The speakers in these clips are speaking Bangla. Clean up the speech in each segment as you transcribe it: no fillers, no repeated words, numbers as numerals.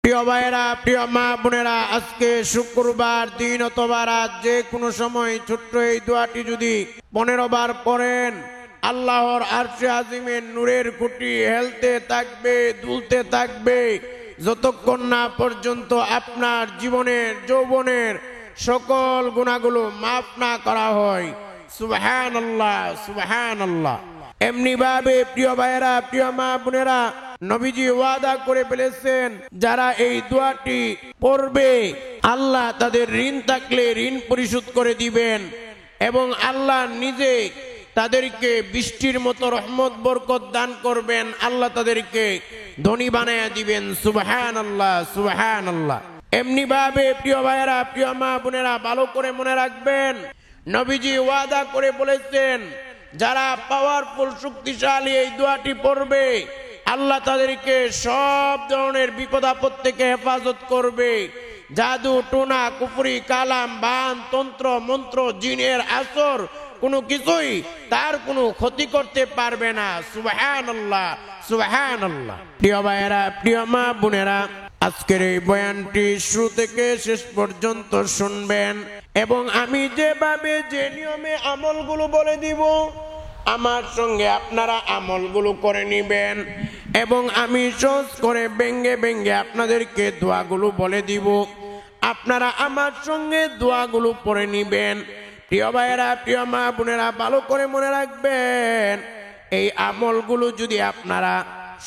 প্রিয় ভাইয়েরা, প্রিয় মা বোনেরা, আজকে শুক্রবার দিন অথবা রাত যে কোনো সময় ছোট্ট এই দোয়াটি যদি 15 বার পড়েন, আল্লাহর আরশে আজিমের নূরের খুঁটি হেলতে থাকবে, দুলতে থাকবে, যতক্ষণ না পর্যন্ত আপনার জীবনের যৌবনের সকল গুনাহগুলো মাফ না করা হয়। সুবহানাল্লাহ, সুবহানাল্লাহ। এমনি ভাবে প্রিয় ভাইয়েরা, প্রিয় মা বোনেরা, নবীজি ওয়াদা করে ফেলেছেন যারা এই দোয়াটি পড়বে আল্লাহ তাদের ঋণ থাকলে ঋণ পরিশোধ করে দিবেন এবং আল্লাহ নিজে তাদেরকে বৃষ্টির মতো রহমত বরকত দান করবেন। আল্লাহ তাদেরকে ধনী বানায়া দিবেন। সুবহানাল্লাহ, সুবহানাল্লাহ। এমনি ভাবে প্রিয় ভাইয়েরা, প্রিয় মা বোনেরা, ভালো করে মনে রাখবেন, নবীজি ওয়াদা করে বলেছেন যারা পাওয়ারফুল শক্তিশালী এই দোয়াটি পড়বে আল্লাহ তাদেরকে সব ধরনের বিপদ আপদ থেকে হেফাজত করবে। জাদু টোনা কুফরি কালাম বান তন্ত্র মন্ত্র জিনের আসর কোনো কিছুই তার কোনো ক্ষতি করতে পারবে না। সুবহানাল্লাহ, সুবহানাল্লাহ। প্রিয় ভাইয়েরা, প্রিয় মা বোনেরা, আজকের এই বয়ানটি শুরু থেকে শেষ পর্যন্ত শুনবেন এবং আমি যেভাবে যে নিয়মে আমলগুলো বলে দিব আমার সঙ্গে আপনারা আমলগুলো করে নিবেন এবং আমি সহজ করে ব্যঙ্গে ব্যঙ্গে আপনাদেরকে দোয়াগুলো বলে দিব, আপনারা আমার সঙ্গে দোয়াগুলো পড়ে নিবেন। প্রিয় ভাইয়েরা, প্রিয় মা বোনেরা, ভালো করে মনে রাখবেন এই আমলগুলো যদি আপনারা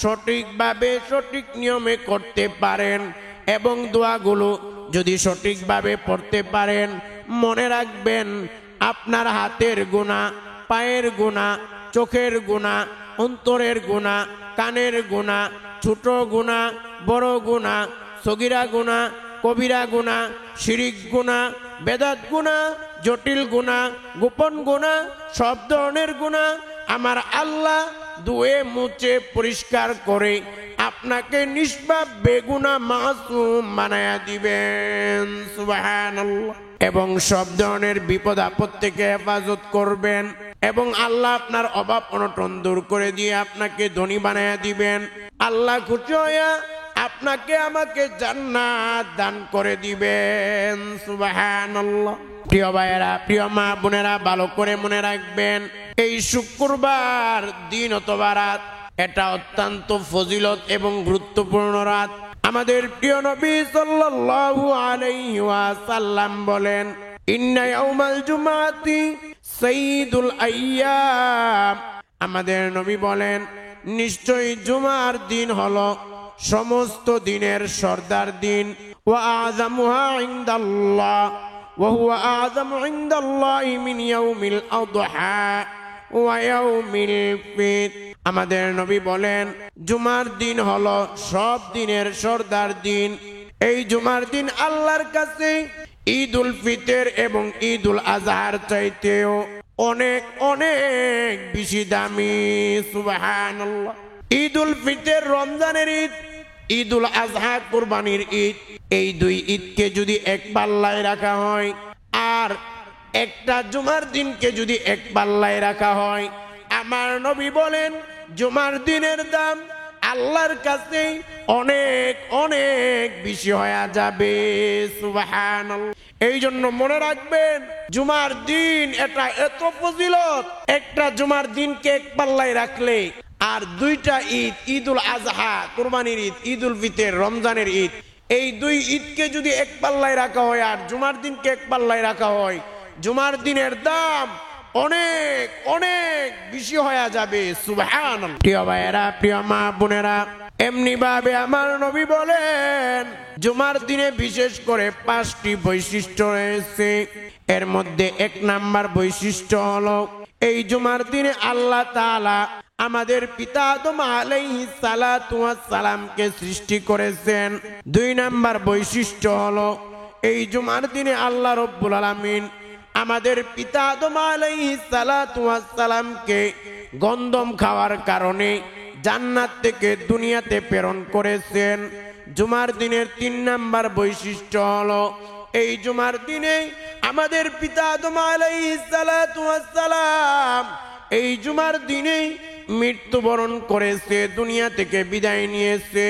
সঠিকভাবে সঠিক নিয়মে করতে পারেন এবং দোয়াগুলো যদি সঠিকভাবে পড়তে পারেন, মনে রাখবেন আপনার হাতের গুনাহ, পায়ের গুনাহ, চোখের গুনাহ, অন্তরের গুনাহ, কানের গুনাহ, ছোট গুনাহ, বড় গুনাহ, সগীরা গুনাহ, কবিরা গুনাহ, শিরিক গুনাহ, বেদাত গুনাহ, জটিল গুনাহ, গোপন গুনাহ, সব ধরনের গুনাহ আমার আল্লাহ ধুয়ে মুছে পরিষ্কার করে আপনাকে নিষ্পাপ বেগুনাহ মাসুম বানায়া দিবেন। সুবহানাল্লাহ। এবং সব ধরনের বিপদ আপদ থেকে হেফাজত করবেন এবং আল্লাহ আপনার অভাব অনটন দূর করে দিয়ে আপনাকে ধনী বানায়া দিবেন। আল্লাহ খুশি হইয়া আপনাকে আমাকে জান্নাত দান করে দিবেন। সুবহানাল্লাহ। প্রিয় ভাইয়েরা, প্রিয় মা বোনেরা, ভালো করে মনে রাখবেন এই শুক্রবার দিন অথবা রাত এটা অত্যন্ত ফজিলত এবং গুরুত্বপূর্ণ রাত। আমাদের প্রিয় নবী সাল্লাল্লাহু আলাইহি ওয়াসাল্লাম বলেন, ইন্না ইয়াউমাল জুমাতি সাইয়্যিদুল আইয়াম। আমাদের নবী বলেন নিশ্চয়ই জুমার দিন হলো সমস্ত দিনের সর্দার দিন। ওয়া আযামুহা ইনদাল্লাহ ওয়া হুয়া আযামু ইনদাল্লাহি মিন ইয়াউমিল আযহা ওয়া ইয়াউমিল ফিতর। আমাদের নবী বলেন জুমার দিন হলো সব দিনের সর্দার দিন। এই জুমার দিন আল্লাহর কাছে ঈদুল ফিতর এবং ঈদুল আজহার চাইতেও অনেক অনেক বেশি দামি। সুবহানাল্লাহ। ঈদুল ফিতর রমজানের ঈদ, ঈদুল আজহা কুরবানির ঈদ, এই দুই ঈদকে যদি এক পাল্লায় রাখা হয় আর একটা জুমার দিনকে যদি এক পাল্লায় রাখা হয়, আমার নবী বলেন জুমার দিনের দাম আল্লাহর কাছে অনেক অনেক বেশি হয়ে যাবে। সুবহানাল্লাহ। এই জন্য মনে রাখবেন জুমার দিন এটা এত ফজিলত, একটা জুমার দিনকে এক পাল্লায় রাখলে আর দুইটা ঈদ, ঈদুল আজহা কুরবানির ঈদ, ঈদুল ফিতর রমজানের ঈদ, এই দুই ঈদকে যদি এক পাল্লায় রাখা হয় আর জুমার দিনকে এক পাল্লায় রাখা হয়, জুমার দিনের দাম অনেক অনেক বেশি হয়ে যাবে। সুবহানাল্লাহ। প্রিয় ভাইয়েরা, প্রিয় মা বোনেরা, এমনি ভাবে আমার নবী বলেন জুমার দিনে বিশেষ করে 5টি বৈশিষ্ট্য রয়েছে। এর মধ্যে 1 নাম্বার বৈশিষ্ট্য হলো এই জুমার দিনে আল্লাহ তাআলা আমাদের পিতা আদম আলাইহিস সালাতু ওয়াস সালামকে সৃষ্টি করেছেন। 2 নাম্বার বৈশিষ্ট্য হলো এই জুমার দিনে আল্লাহ রাব্বুল আলামিন আমাদের পিতা আদম আলাইহিস সালাতু ওয়াস সালামকে গন্ধম খাওয়ার কারণে জান্নাত থেকে দুনিয়াতে প্রেরণ করেছেন। জুমার দিনের 3 নাম্বার বৈশিষ্ট্য হলো এই জুমার দিনে আমাদের পিতা আদম আলাইহিস সালাতু ওয়াস সালাম এই জুমার দিনে মৃত্যুবরণ করেছে, দুনিয়া থেকে বিদায় নিয়েছে।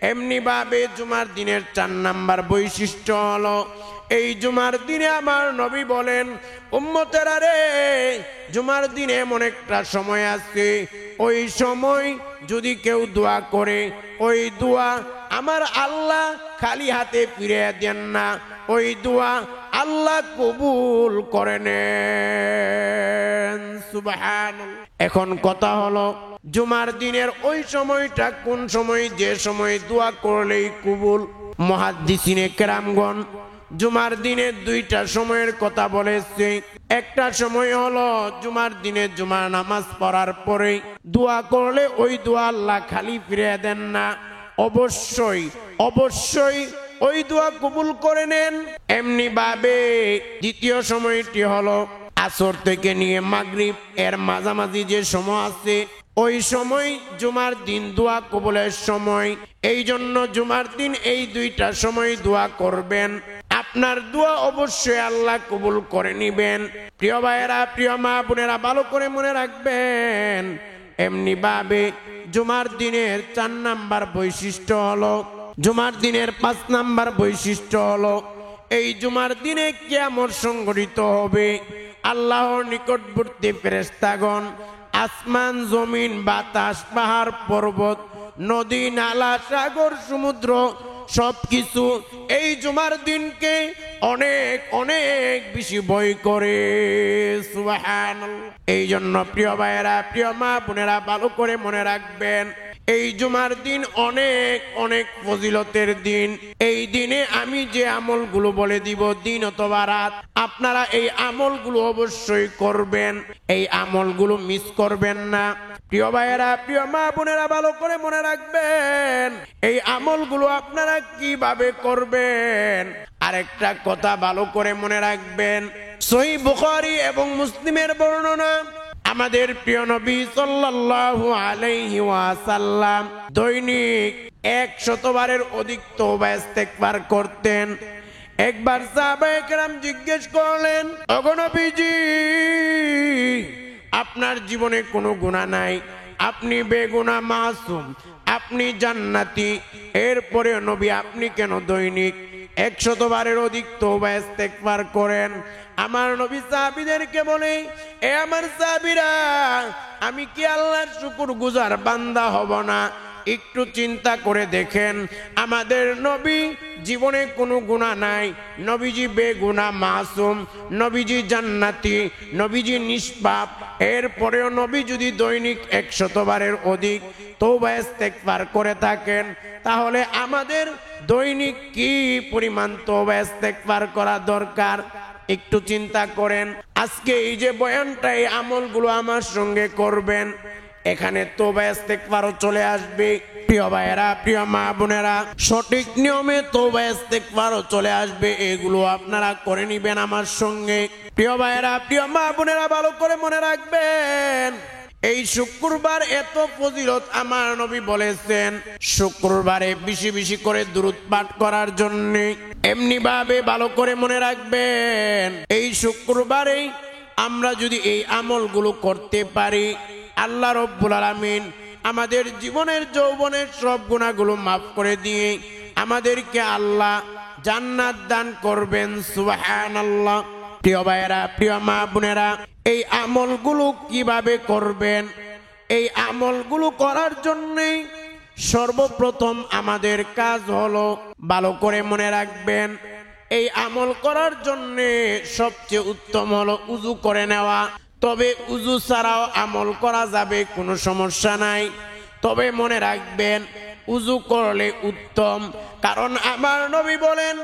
এমনি ভাবে জুমার দিনের 4 নাম্বার বৈশিষ্ট্য হলো এই জুমার দিনে আমার নবী বলেন উম্মতেরা রে জুমার দিনে এমন একটা সময় আছে ওই সময় যদি কেউ দোয়া করে ওই দোয়া আমার আল্লাহ খালি হাতে ফিরিয়ে দেন না ওই দোয়া আল্লাহ কবুল করে নেন সুবহানাল্লাহ। এখন কথা হলো জুমার দিনের ওই সময়টা কোন সময় যে সময় দোয়া করলেই কবুল। মুহাদ্দিসিনে কেরামগণ জুমার দিনে 2টা সময়ের কথা বলেছে। একটা সময় হলো জুমার দিনে জুমার নামাজ পড়ার পরে দোয়া করলে ওই দোয়া আল্লাহ খালি ফিরিয়ে দেন না, অবশ্যই অবশ্যই ওই দোয়া কবুল করে নেন। এমনি ভাবে দ্বিতীয় সময়টি হলো আসর থেকে নিয়ে মাগরিব এর মাঝামাঝি যে সময় আছে ওই সময় জুমার দিন দোয়া কবুলের সময়। এই জন্য জুমার দিন এই 2টা সময় দোয়া করবেন, আপনার দোয়া অবশ্যই আল্লাহ কবুল করে নিবেন। প্রিয় ভাইয়েরা, প্রিয় মা বোনেরা, ভালো করে মনে রাখবেন এমনি ভাবে জুমার দিনের 4 নাম্বার বৈশিষ্ট্য হলো জুমার দিনের 5 নাম্বার বৈশিষ্ট্য হলো এই জুমার দিনে কিয়ামত সংঘটিত হবে। আল্লাহর নিকটবর্তী ফেরেশতাগণ আসমান জমিন বাতাস পাহাড় পর্বত নদী নালা সাগর সমুদ্র সবকিছু এই জুমার দিনকে অনেক অনেক বেশি ভয় করে সুবহানাল্লাহ। এই জন্য প্রিয় ভাইয়েরা, প্রিয় মা বোনেরা, ভালো করে মনে রাখবেন এই জুমার দিন অনেক অনেক ফজিলতের দিন। এই দিনে আমি যে আমলগুলো বলে দিব দিন অথবা রাত, আপনারা এই আমলগুলো অবশ্যই করবেন, এই আমলগুলো মিস করবেন না। প্রিয় ভাইয়েরা, প্রিয় মা বোনেরা, ভালো করে মনে রাখবেন এই আমলগুলো আপনারা কিভাবে করবেন। আরেকটা কথা ভালো করে মনে রাখবেন, সহিহ বুখারী এবং মুসলিমের বর্ণনা, আমাদের প্রিয় নবী সাল্লাল্লাহু আলাইহি ওয়াসাল্লাম দৈনিক 100 বারের অধিক তওবা ইস্তেগফার করতেন। একবার সাহাবায়ে কেরাম জিজ্ঞেস করলেন, ওগো নবীজি, আপনার জীবনে কোনো গুনাহ নাই, আপনি বেগুনাহ মাসুম, আপনি জান্নাতি, এরপরে নবী আপনি কেন দৈনিক 100 বারের অধিক তওবা ইস্তেগফার করেন? আমার নবী সাহাবীদেরকে বলে, এ আমার সাহাবীরা, আমি কি আল্লাহর শুকরগুজার বান্দা হব না? একটু চিন্তা করে দেখেন, আমাদের নবী জীবনে কোনো গুনাহ নাই, নবীজি বেগুনাহ মাসুম, নবীজি জান্নাতি, নবীজি নিষ্পাপ, এরপরেও নবী যদি দৈনিক 100 বারের অধিক তওবা ইস্তেগফার করে থাকেন, তাহলে আমাদের দৈনিক কি পরিমাণ তওবা ইস্তেগফার করা দরকার একটু চিন্তা করেন। আজকে এই যে বয়ানটা, এই আমলগুলো আমার সঙ্গে করবেন, এখানে তওবা ইস্তেগফারও চলে আসবে। প্রিয় ভাইয়েরা, প্রিয় মা বোনেরা, সঠিক নিয়মে তওবা ইস্তেগফারও চলে আসবে, এগুলো আপনারা করে নিবেন আমার সঙ্গে। প্রিয় ভাইয়েরা, প্রিয় মা বোনেরা, ভালো করে মনে রাখবেন এই শুক্রবার এত ফজিলত আমার নবী বলেছেন শুক্রবারে বেশি বেশি করে দুরূদ পাঠ করার জন্য। এমনি ভাবে ভালো করে মনে রাখবেন এই শুক্রবারে আমরা যদি এই আমলগুলো করতে পারি, আল্লাহ রাব্বুল আলামিন আমাদের জীবনের যৌবনের সব গুনাহগুলো মাফ করে দিয়ে আমাদেরকে আল্লাহ জান্নাত দান করবেন সুবহানাল্লাহ। প্রিয় ভাইয়েরা, প্রিয় মা বোনেরা, এই আমলগুলো কিভাবে করবেন? এই আমলগুলো করার জন্য সর্বপ্রথম আমাদের কাজ হলো, ভালো করে মনে রাখবেন, এই আমল করার জন্য সবচেয়ে উত্তম হলো উযু করে নেওয়া। তবে উযু ছাড়াও আমল করা যাবে, কোনো সমস্যা নাই, তবে মনে রাখবেন উযু করলে উত্তম। কারণ আমার নবী বলেন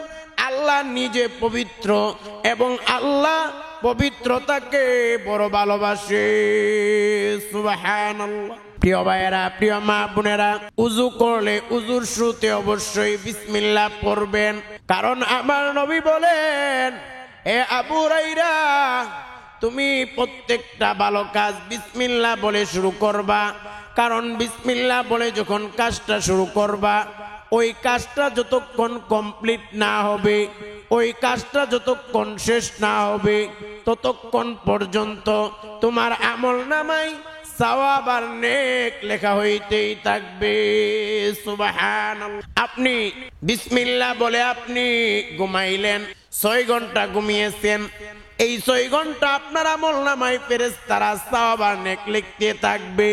আল্লাহ নিজে পবিত্র এবং আল্লাহ পবিত্রতাকে বড় ভালোবাসে সুবহানাল্লাহ। প্রিয় ভাইয়েরা, প্রিয় মা বোনেরা, উযু করলে উযুর শুরুতে অবশ্যই বিসমিল্লাহ পড়বেন। কারণ আমার নবী বলেন, এ আবু হুরায়রা, তুমি প্রত্যেকটা ভালো কাজ বিসমিল্লাহ বলে শুরু করবা। কারণ বিসমিল্লাহ বলে যখন কাজটা শুরু করবা, ওই কাজটা যতক্ষণ কমপ্লিট না হবে, ওই কাজটা যতক্ষণ শেষ না হবে, ততক্ষণ পর্যন্ত তোমার আমল নামায় সওয়াব আর নেক লেখা হইতেই থাকবে। সুবহানাল্লাহ। আপনি বিসমিল্লাহ বলে আপনি ঘুমাইলেন, 6 ঘন্টা ঘুমিয়েছেন, এই 6 ঘন্টা আপনার আমলনামায় ফেরেশতারা সওয়াব আর নেক লিখতে থাকবে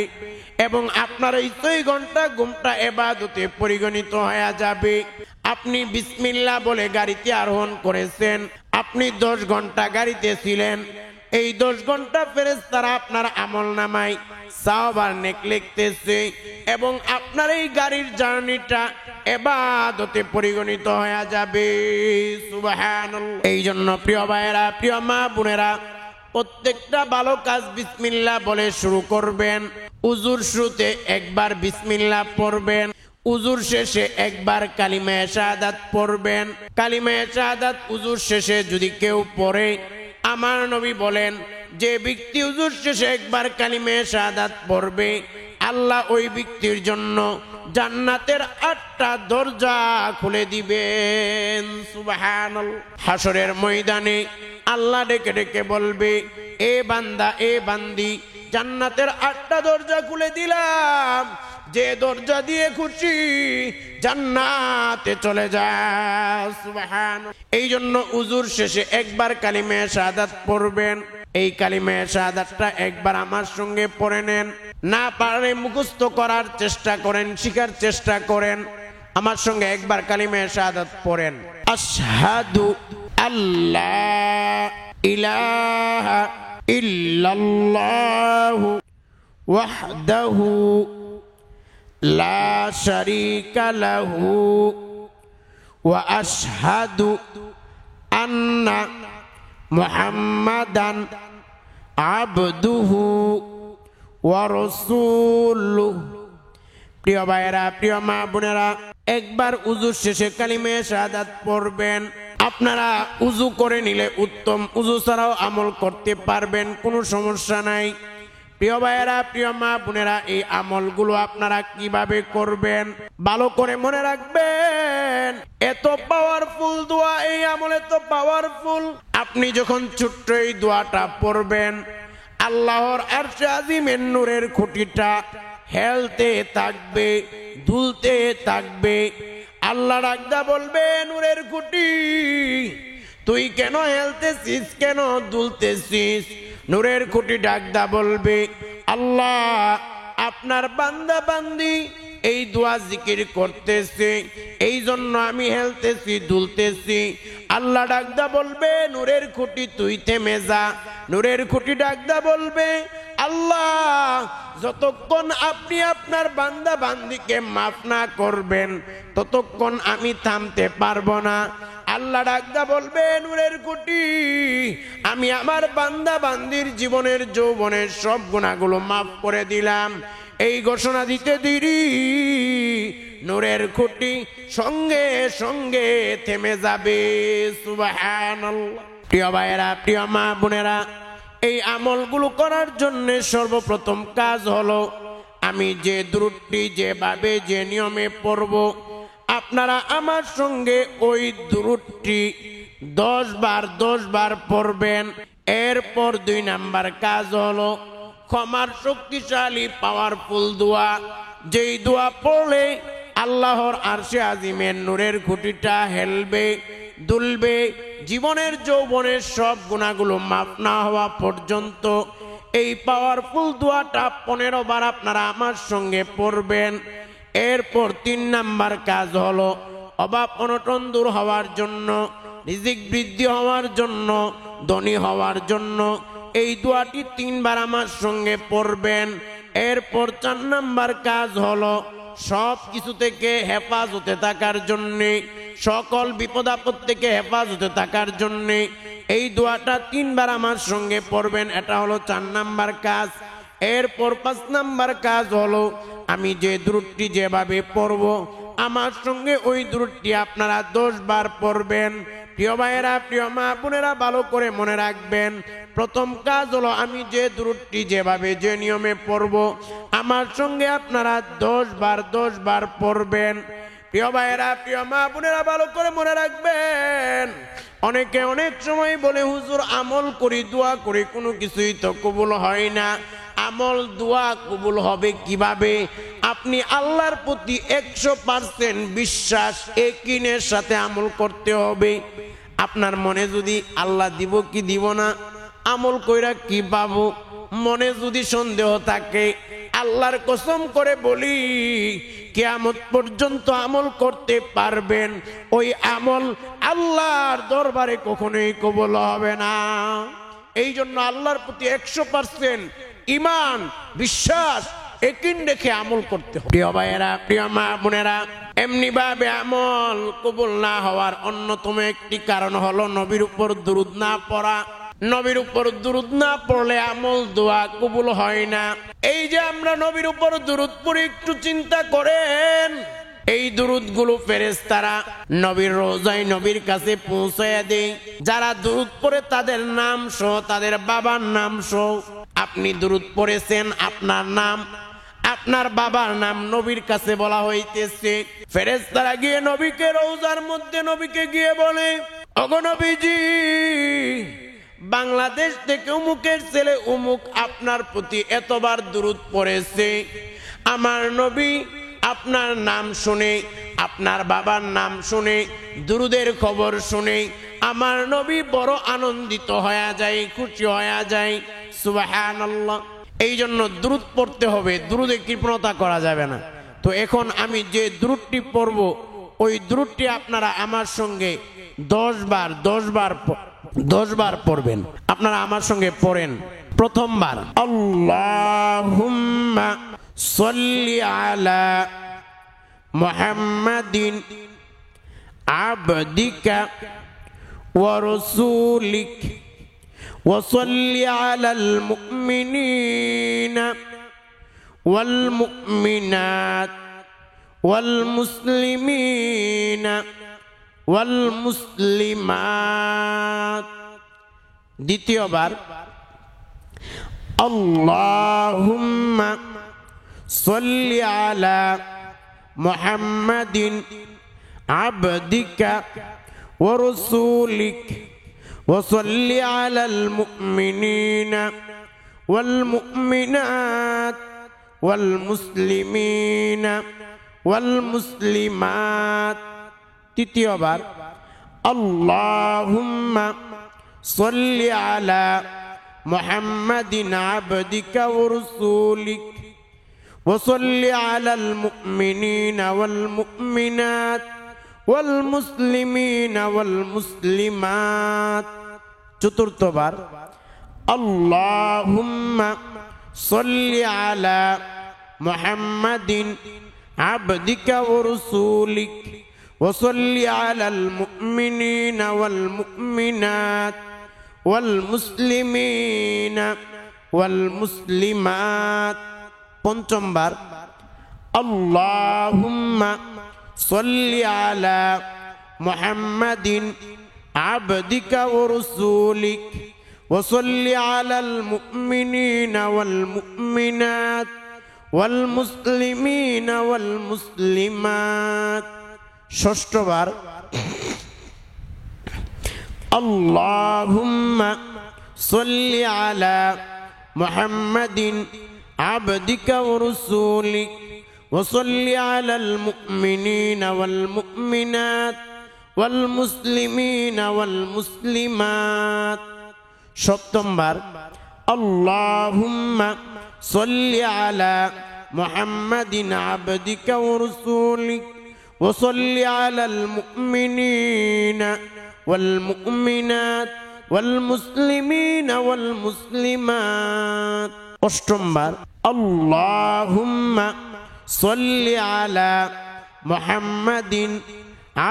এবং আপনার এই 6 ঘন্টা ঘুমটা ইবাদতে পরিগণিত হয়ে যাবে। আপনি বিসমিল্লাহ বলে গাড়িতে আরোহণ করেছেন, আপনি 10 ঘন্টা গাড়িতে ছিলেন, এই 10 ঘন্টা ফেরেশতারা আপনার আমলনামায় সওয়াব আর নেক লিখতেছে এবং আপনার এই গাড়ির জার্নিটা ইবাদতে পরিগণিত হয়ে যাবে। সুবহানাল্লাহ। এই জন্য প্রিয় ভাইয়েরা, প্রিয় মা বোনেরা, প্রত্যেকটা ভালো কাজ বিসমিল্লাহ বলে শুরু করবেন। উজুর শুরুতে একবার বিসমিল্লাহ পড়বেন, উজুর শেষে একবার কালিমায়ে শাহাদাত পড়বেন। কালিমায়ে শাহাদাত উজুর শেষে যদি কেউ পড়ে, আমার নবী বলেন যে ব্যক্তি উজুর শেষে একবার কালিমায়ে শাহাদাত পড়বে, আল্লাহ ওই ব্যক্তির জন্য জান্নাতের 8টা দরজা খুলে দিবেন। সুবহানাল্লাহ। হাসরের ময়দানে আল্লাহ ডেকে ডেকে বলবে, এ বান্দা, এ বান্দি, জান্নাতের 8টা দরজা খুলে দিলাম, যে দরজা দিয়ে খুশি জান্নাতে চলে যা। সুবহানাল্লাহ। এই জন্য উজুর শেষে একবার কালিমায়ে শাহাদাত পড়বেন। এই কালিমায়ে শাহাদাতটা একবার আমার সঙ্গে পড়ে নেন, না পারলে মুখস্থ করার চেষ্টা করেন, শিখার চেষ্টা করেন। আমার সঙ্গে একবার কালিমায়ে শাহাদাত পড়েন। আশহাদু আল্লাহ ইলাহা ইল্লাল্লাহু ওয়াহদাহু লা শারীকা লাহু ওয়া আশহাদু আন্না মুহাম্মাদান আবদুহু ওয়া রাসূলুহু। প্রিয় ভাইয়েরা, প্রিয় মা বোনেরা, একবার উজুর শেষে কালিমায়ে শাহাদাত পড়বেন। আপনারা উজু করে নিলে উত্তম, উজু ছাড়াও আমল করতে পারবেন, কোনো সমস্যা নাই। প্রিয় ভাইয়েরা, প্রিয় মা বোনেরা, এই আমলগুলো আপনারা কিভাবে করবেন ভালো করে মনে রাখবেন। এত পাওয়ারফুল দোয়া, এই আমল এত পাওয়ারফুল। আপনি যখন ছোট্ট এই দোয়াটা পড়বেন, আল্লাহর আরশে আজিমের নূরের খুঁটিটা হেলতে থাকবে, দুলতে থাকবে। আল্লাহ ডাকদা বলবে, নূরের খুঁটি তুই কেন হেলতেছিস, কেন দুলতেছিস? নূরের খুঁটি ডাকদা বলবে, আল্লাহ আপনার বান্দা বান্দি এই দোয়া জিকির করতেছে, এই জন্য আমি হেলতেছি, দুলতেছি। আল্লাহ ডাকদা বলবে, নূরের খুঁটি তুই থেমে যা। নূরের খুঁটি ডাকদা বলবে, আল্লাহ যতক্ষণ আপনি আপনার বান্দা বান্দিকে মাফ না করবেন ততক্ষণ আমি থামতে পারবো না। আল্লাহ ডাকদা বলবে, নূরের খুঁটি আমি আমার বান্দা বান্দির জীবনের যৌবনের সব গুনাহগুলো মাফ করে দিলাম। এই ঘোষণা দিতে দেরি, নূরের খুঁটি সঙ্গে সঙ্গে থেমে যাবে। সুবহানাল্লাহ। প্রিয় ভাইয়েরা, প্রিয় মা বোনেরা, এই আমলগুলো করার জন্য সর্বপ্রথম কাজ হলো, আমি যে দুরূদটি যেভাবে যে নিয়মে পড়ব, আপনারা আমার সঙ্গে ওই দুরূদটি 10 বার পড়বেন। এরপর 2 নাম্বার কাজ হলো ক্ষমার শক্তিশালী পাওয়ারফুল দোয়া, যেই দোয়া পড়লে আল্লাহর আরশে আজিমের নূরের খুঁটিটা হেলবে, দুলবে, জীবনের যৌবনের সব গুনাহগুলো মাফ না হওয়া পর্যন্ত এই পাওয়ারফুল দোয়াটা 15 বার আপনারা আমার সঙ্গে পড়বেন। এরপর 3 নাম্বার কাজ হলো অভাব অনটন দূর হওয়ার জন্য, রিজিক বৃদ্ধি হওয়ার জন্য, ধনী হওয়ার জন্য এই দোয়াটি 3 বার আমার সঙ্গে পড়বেন। এরপর 4 নাম্বার কাজ হলো সব কিছু থেকে হেফাজতে থাকার জন্যে, সকল বিপদ আপদ থেকে হেফাজতে থাকার জন্যে এই দোয়াটা 3 বার আমার সঙ্গে পড়বেন। এটা হলো 4 নাম্বার কাজ। এরপর 5 নাম্বার কাজ হলো আমি যে দুরূদটি যেভাবে পড়ব আমার সঙ্গে ওই দুরূদটি আপনারা 10 বার পড়বেন। প্রিয় ভাইয়েরা, প্রিয় মা বোনেরা, ভালো করে মনে রাখবেন, প্রথম কাজ হলো আমি যে দুরূদটি যেভাবে যে নিয়মে পড়ব আমার সঙ্গে আপনারা 10 বার পড়বেন। প্রিয় ভাইয়েরা, প্রিয় মা বোনেরা, ভালো করে মনে রাখবেন, অনেকে অনেক সময় বলে, হুজুর আমল করি, দোয়া করি, কোনো কিছুই তো কবুল হয় না। আমল দোয়া কবুল হবে কিভাবে? আপনি আল্লাহর প্রতি 100% বিশ্বাস ইয়াকিনের সাথে আমল করতে হবে। আপনার মনে যদি আল্লাহ দিব কি দিব না, আমল কইরা কি পাবো, মনে যদি সন্দেহ থাকে, আল্লাহর কসম করে বলি কিয়ামত পর্যন্ত আমল করতে পারবেন, ওই আমল আল্লাহর দরবারে কখনোই কবুল হবে না। এই জন্য আল্লাহর প্রতি 100% ঈমান বিশ্বাস ইয়াকিন রেখে আমল করতে হবে। প্রিয় ভাইয়েরা, প্রিয় মা বোনেরা, এমনি ভাবে আমল কবুল না হওয়ার অন্যতম একটি কারণ হলো নবীর উপর দুরূদ না পড়া। নবীর উপর দুরূদ না পড়লে আমল দোয়া কবুল হয় না। এই যে আমরা নবীর উপর দুরূদ পড়ি, একটু চিন্তা করেন, এই দুরূদ গুলো ফেরেশতারা নবীর রোজায় নবীর কাছে পৌঁছায়া দেয়। যারা দুরূদ পড়ে তাদের নাম সহ, তাদের বাবার নাম সহ। আপনি দুরূদ পড়েছেন, আপনার নাম, আপনার বাবার নাম নবীর কাছে বলা হইতেছে। ফেরেশতারা গিয়ে নবীকে রওজার মধ্যে নবীকে গিয়ে বলে, ওগো নবীজি, বাংলাদেশ থেকে উমুকের ছেলে উমুক আপনার প্রতি এতবার দুরূদ পড়েছে। আমার নবী আপনার নাম শুনে, আপনার বাবার নাম শুনে, দুরূদের খবর শুনে আমার নবী বড় আনন্দিত হয়ে যায়, খুশি হয়ে যায়। সুবহানাল্লাহ। এই জন্য দুরূদ পড়তে হবে, দুরূদে কৃপণতা করা যাবে না। তো এখন আমি যে দুরূদটি পড়ব, ওই দুরূদটি আপনারা আমার সঙ্গে 10 বার পড়বেন। আপনারা আমার সঙ্গে পড়েন। প্রথমবার আল্লাহুম্মা সাল্লি আলা মুহাম্মাদিন আবদিকা ওয়া রাসূলিক ওয়া সাল্লি আলাল মুমিনিনা ওয়াল মুমিনাত ওয়াল মুসলিমিনা ওয়াল মুসলিমাত। দ্বিতীয়বার আল্লাহুম্মা সাল্লি আলা মুহাম্মাদিন আবদিকা ওয়া রাসূলিক ওয়া সাল্লি আলাল মুমিনিনা ওয়াল মুমিনাত ওয়াল মুসলিমিনা ওয়াল মুসলিমাত। তৃতীয়বার আল্লাহুম্মা সাল্লি আলা মুহাম্মাদিন আবদিকা ওয়া রাসূলিক ওয়া সাল্লি আলাল মুমিনিনা ওয়াল মুমিনাত ওয়াল মুসলিমিনা ওয়াল মুসলিমাত। চতুর্থবার আল্লাহুম্মা সাল্লি আলা মুহাম্মাদিন আবদিকা ওয়া রাসূলিক ওয়া সাল্লি আলাল মুমিনিনা ওয়াল মুমিনাত ওয়াল মুসলিমিনা ওয়াল মুসলিমাত। পঞ্চমবার আল্লাহুম্মা সাল্লি আলা মুহাম্মাদিন আবদিকা ওয়া রাসূলিক ওয়া সাল্লি আলাল মুমিনিনা ওয়াল মুমিনাত ওয়াল মুসলিমিনা ওয়াল মুসলিমাত। ষষ্ঠবার আল্লাহুম্মা সাল্লি আলা মুহাম্মাদিন আবদিকা ওয়া রাসূলিক ওয়া সাল্লি আলাল মুমিনিনা ওয়াল মুমিনাত ওয়াল মুসলিমিনা ওয়াল মুসলিমাত। সপ্তমবার আল্লাহুম্মা সাল্লি আলা মুহাম্মাদিন আবদিকা ওয়া রাসূলিক ওয়া সাল্লি আলাল মুমিনিনা ওয়াল মুমিনাত ওয়াল মুসলিমিনা ওয়াল মুসলিমাত। অষ্টমবার আল্লাহুম্মা সাল্লি আলা মুহাম্মাদিন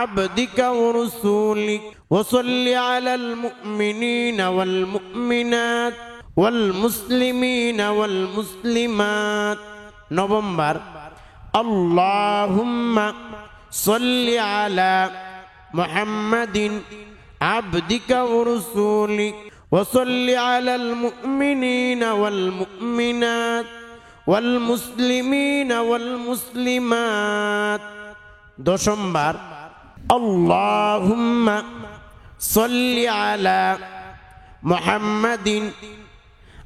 আবদিকা ওয়া রাসূলিক ওয়া সাল্লি আলাল মুমিনিনা ওয়াল মুমিনাত ওয়াল মুসলিমিনা ওয়াল মুসলিমাত। নবমবার আল্লাহুম্মা সাল্লি আলা মুহাম্মাদিন আবদিকা ওয়া রাসূলিক ওয়া সাল্লি আলাল মুমিনিনা ওয়াল মুমিনাত ওয়াল মুসলিমিনা ওয়াল মুসলিমাত। দশমবার আল্লাহুম্মা সাল্লি আলা মুহাম্মাদিন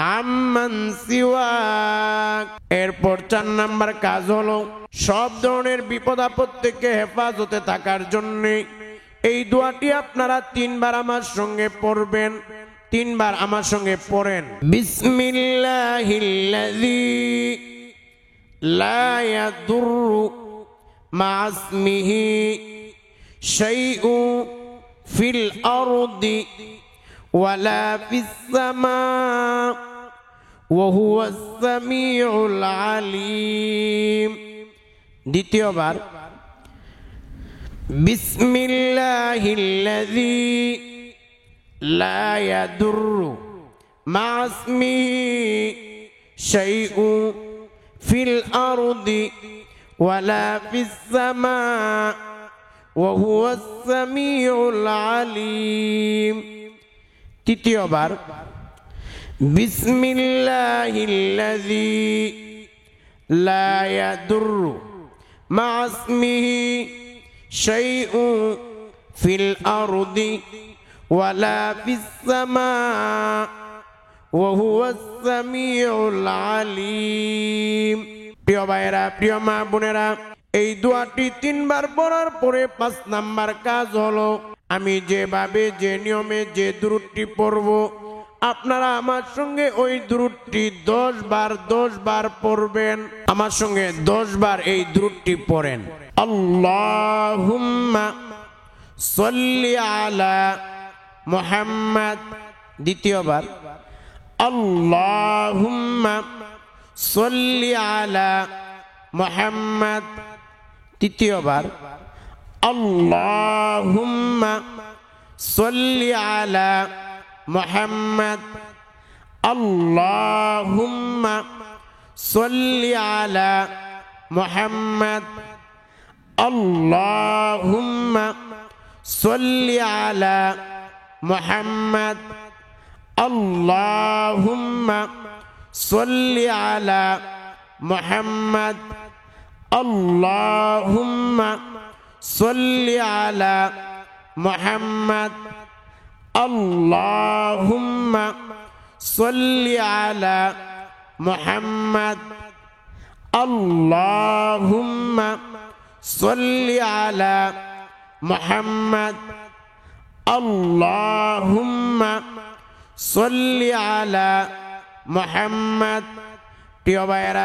আম্মান সিওয়াক। এরপর 4 নাম্বার কাজ হলো সব ধরনের বিপদ আপদ থেকে হেফাজতে থাকার জন্য এই দোয়াটি আপনারা 3 বার আমার সঙ্গে পড়বেন। 3 বার আমার সঙ্গে পড়েন। বিসমিল্লাহিল্লাযী লা ইয়াদুররু মা ইসমিহি শাইউন ফিল আরদি ওয়ালা ফিস সামা ওয়া হুয়াস সামিউল আলিম। দ্বিতীয়বার বিসমিল্লাহিল্লাযী লা ইয়াদুররু মা ইসমিহি শাইউন ফিল আরদি ওয়ালা ফিস সামা ওয়া হুয়াস সামিউল আলিম। তৃতীয়বার বিসমিল্লাহিল্লাযী লা ইয়াদুররু মা ইসমিহি শাইউন ফিল আরদি ওয়ালা ফিস সামা ওয়া হুয়াস সামিউল আলিম। প্রিয় ভাইয়েরা, প্রিয় মা বোনেরা, এই দোয়াটি 3 বার পড়ার পরে 5 নাম্বার কাজ হলো আমি যেভাবে যে নিয়মে যে দুরূদটি পড়ব আপনারা আমার সঙ্গে ওই দুরূদটি 10 বার পড়বেন। আমার সঙ্গে 10 বার এই দুরূদটি পড়েন। আল্লাহুম্মা সাল্লি আলা মুহাম্মাদ। দ্বিতীয়বার আল্লাহুম্মা সাল্লি আলা মুহাম্মাদ। তৃতীয়বার আল্লাহুম্মা সাল্লি আলা মুহাম্মাদ। আল্লাহুম্মা সাল্লি আলা মুহাম্মাদ। আল্লাহুম্মা সাল্লি আলা মুহাম্মাদ। আল্লাহুম্মা সাল্লি আলা মুহাম্মাদ। আল্লাহুম্মা সাল্লি আলা মুহাম্মাদ। আল্লাহুম্মা সাল্লি আলা মুহাম্মাদ। আল্লাহুম্মা সাল্লি আলা মুহাম্মাদ। আল্লাহুম্মা সাল্লি আলা মুহাম্মাদ। প্রিয় ভাইয়েরা,